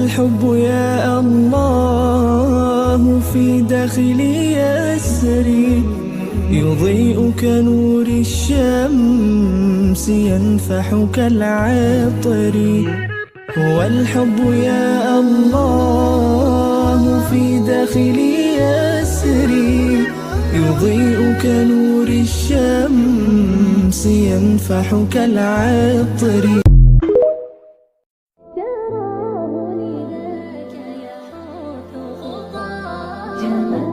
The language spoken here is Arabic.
الحب يا الله في داخلي يسري، يضيء كنور الشمس ينفح كالعطر. هو الحب يا الله في داخلي يسري، يضيء كنور الشمس ينفح كالعطر. جمال